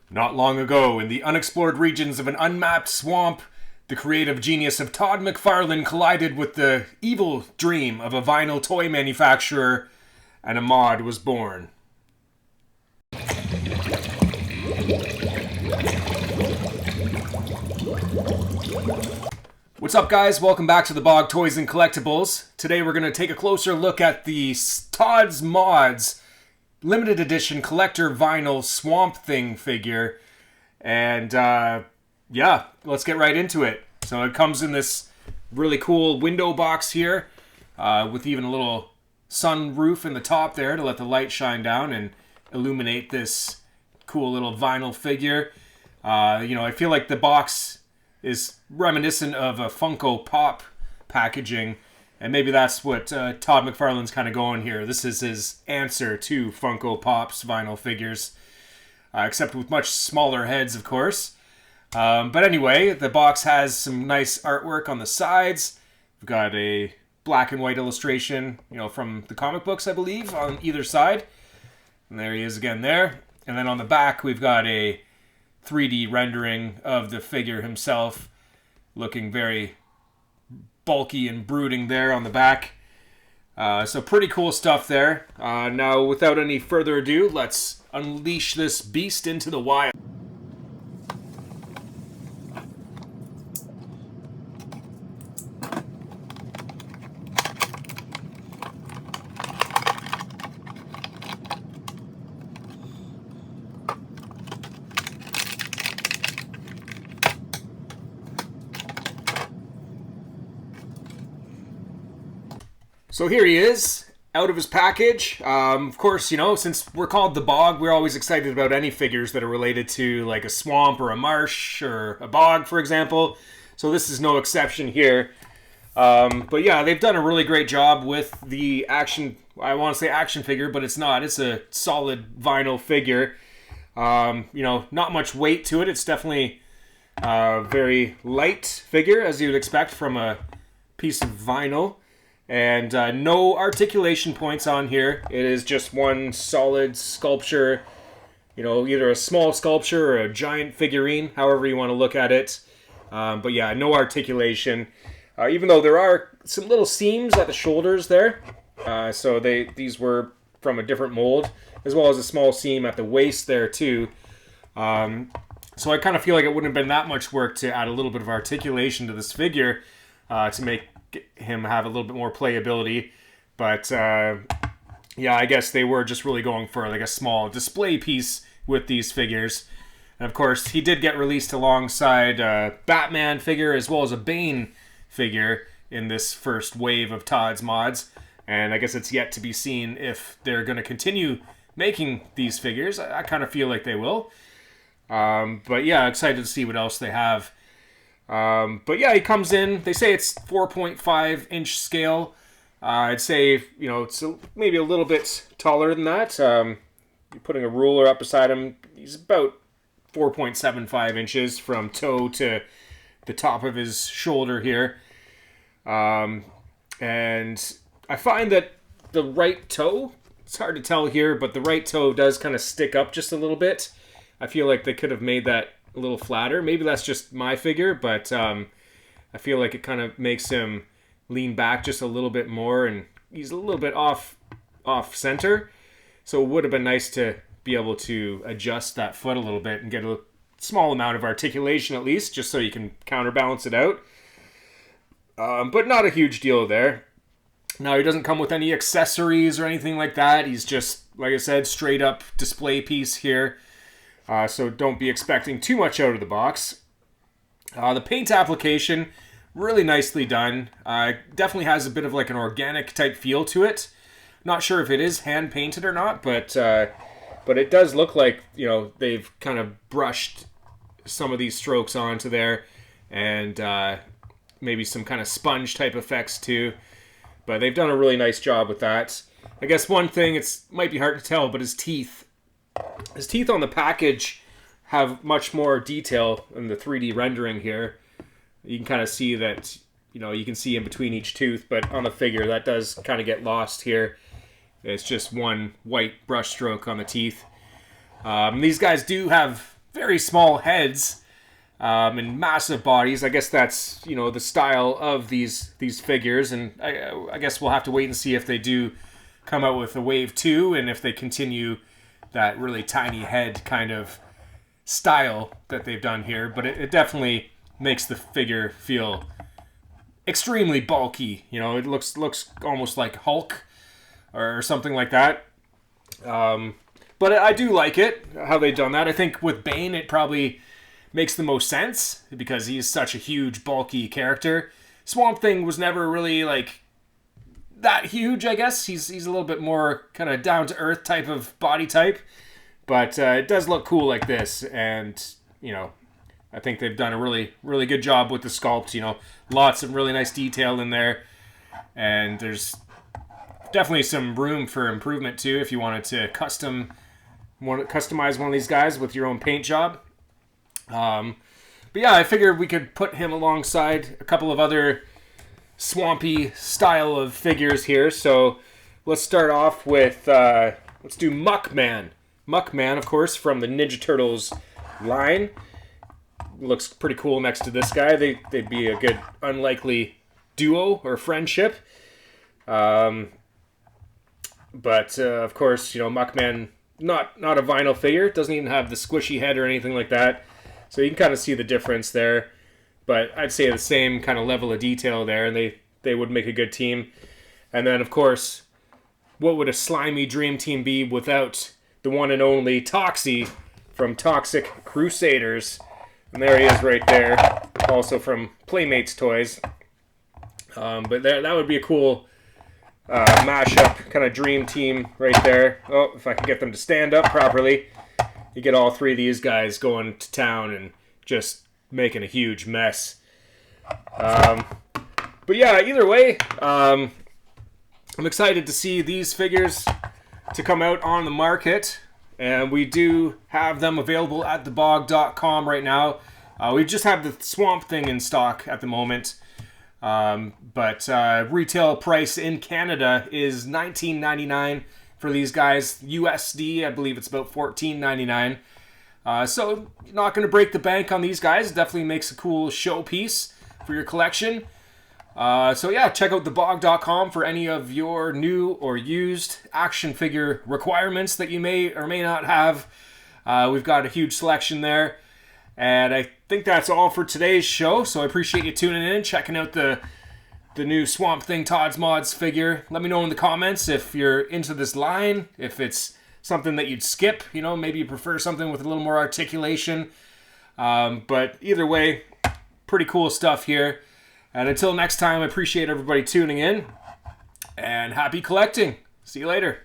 Not long ago, in the unexplored regions of an unmapped swamp, the creative genius of Todd McFarlane collided with the evil dream of a vinyl toy manufacturer, and a mod was born. What's up, guys? Welcome back to the Bog Toys and Collectibles. Today we're going to take a closer look at the Todd's Mods limited edition collector vinyl Swamp Thing figure. And yeah, let's get right into it. So it comes in this really cool window box here with even a little sun roof in the top there to let the light shine down and illuminate this cool little vinyl figure. I feel like the box is reminiscent of a Funko Pop packaging, and maybe that's what Todd McFarlane's kind of going here. This is his answer to Funko Pop's vinyl figures, except with much smaller heads, of course. But anyway, the box has some nice artwork on the sides. We've got a black and white illustration, from the comic books, I believe, on either side. And there he is again there. And then on the back, we've got a 3D rendering of the figure himself, looking very bulky and brooding there on the back. So pretty cool stuff there. Now, without any further ado, let's unleash this beast into the wild. So here he is, out of his package. Of course, since we're called the Bog, we're always excited about any figures that are related to like a swamp or a marsh or a bog, for example. So this is no exception here. But yeah, they've done a really great job with the action. I want to say action figure, but it's not. It's a solid vinyl figure. Not much weight to it. It's definitely a very light figure, as you'd expect from a piece of vinyl. And no articulation points on here. It is just one solid sculpture, either a small sculpture or a giant figurine, however you want to look at it. But yeah, no articulation. Even though there are some little seams at the shoulders there. So these were from a different mold, as well as a small seam at the waist there too. So I kind of feel like it wouldn't have been that much work to add a little bit of articulation to this figure to make him have a little bit more playability. But yeah, I guess they were just really going for like a small display piece with these figures. And of course, he did get released alongside a Batman figure as well as a Bane figure in this first wave of Todd's Mods. And I guess it's yet to be seen if they're going to continue making these figures. I kind of feel like they will. But yeah, excited to see what else they have. But yeah, he comes in. They say it's 4.5 inch scale. I'd say, it's maybe a little bit taller than that. You're putting a ruler up beside him. He's about 4.75 inches from toe to the top of his shoulder here. And I find that the right toe, it's hard to tell here, but the right toe does kind of stick up just a little bit. I feel like they could have made that a little flatter. Maybe that's just my figure, but I feel like it kind of makes him lean back just a little bit more, and he's a little bit off center. So it would have been nice to be able to adjust that foot a little bit and get a small amount of articulation at least, just so you can counterbalance it out. But not a huge deal there. Now, he doesn't come with any accessories or anything like that. He's just, like I said, straight up display piece here. So don't be expecting too much out of the box. The paint application, really nicely done. Definitely has a bit of like an organic type feel to it. Not sure if it is hand painted or not, but it does look like, they've kind of brushed some of these strokes onto there, and maybe some kind of sponge type effects too. But they've done a really nice job with that. I guess one thing, might be hard to tell, but his teeth. His teeth on the package have much more detail in the 3D rendering here. You can kind of see that, you can see in between each tooth, but on the figure that does kind of get lost here. It's just one white brush stroke on the teeth. These guys do have very small heads and massive bodies. I guess that's, the style of these figures, and I guess we'll have to wait and see if they do come out with a wave 2 and if they continue that really tiny head kind of style that they've done here. But it definitely makes the figure feel extremely bulky. It looks almost like Hulk or something like that. But I do like it, how they've done that. I think with Bane, it probably makes the most sense because he's such a huge, bulky character. Swamp Thing was never really like that huge, I guess. He's a little bit more kind of down-to-earth type of body type. But it does look cool like this. And, I think they've done a really, really good job with the sculpt. Lots of really nice detail in there. And there's definitely some room for improvement, too, if you wanted to customize one of these guys with your own paint job. But yeah, I figured we could put him alongside a couple of other swampy style of figures here. So let's start off with, let's do Muckman. Muckman, of course, from the Ninja Turtles line. Looks pretty cool next to this guy. They'd be a good unlikely duo or friendship. But of course, Muckman, not a vinyl figure. Doesn't even have the squishy head or anything like that. So you can kind of see the difference there. But I'd say the same kind of level of detail there, and they would make a good team. And then, of course, what would a slimy dream team be without the one and only Toxie from Toxic Crusaders? And there he is right there, also from Playmates Toys. But that would be a cool mashup kind of dream team right there. Oh, if I could get them to stand up properly. You get all three of these guys going to town and just making a huge mess. But yeah, either way, I'm excited to see these figures to come out on the market. And we do have them available at thebog.com right now. We just have the Swamp Thing in stock at the moment. But retail price in Canada is $19.99 for these guys. USD, I believe it's about $14.99. So you're not going to break the bank on these guys. It definitely makes a cool showpiece for your collection. So yeah, check out thebog.com for any of your new or used action figure requirements that you may or may not have. We've got a huge selection there. And I think that's all for today's show. So I appreciate you tuning in, checking out the new Swamp Thing Todd's Mods figure. Let me know in the comments if you're into this line, if it's something that you'd skip. Maybe you prefer something with a little more articulation. But either way, pretty cool stuff here. And until next time, I appreciate everybody tuning in. And happy collecting. See you later.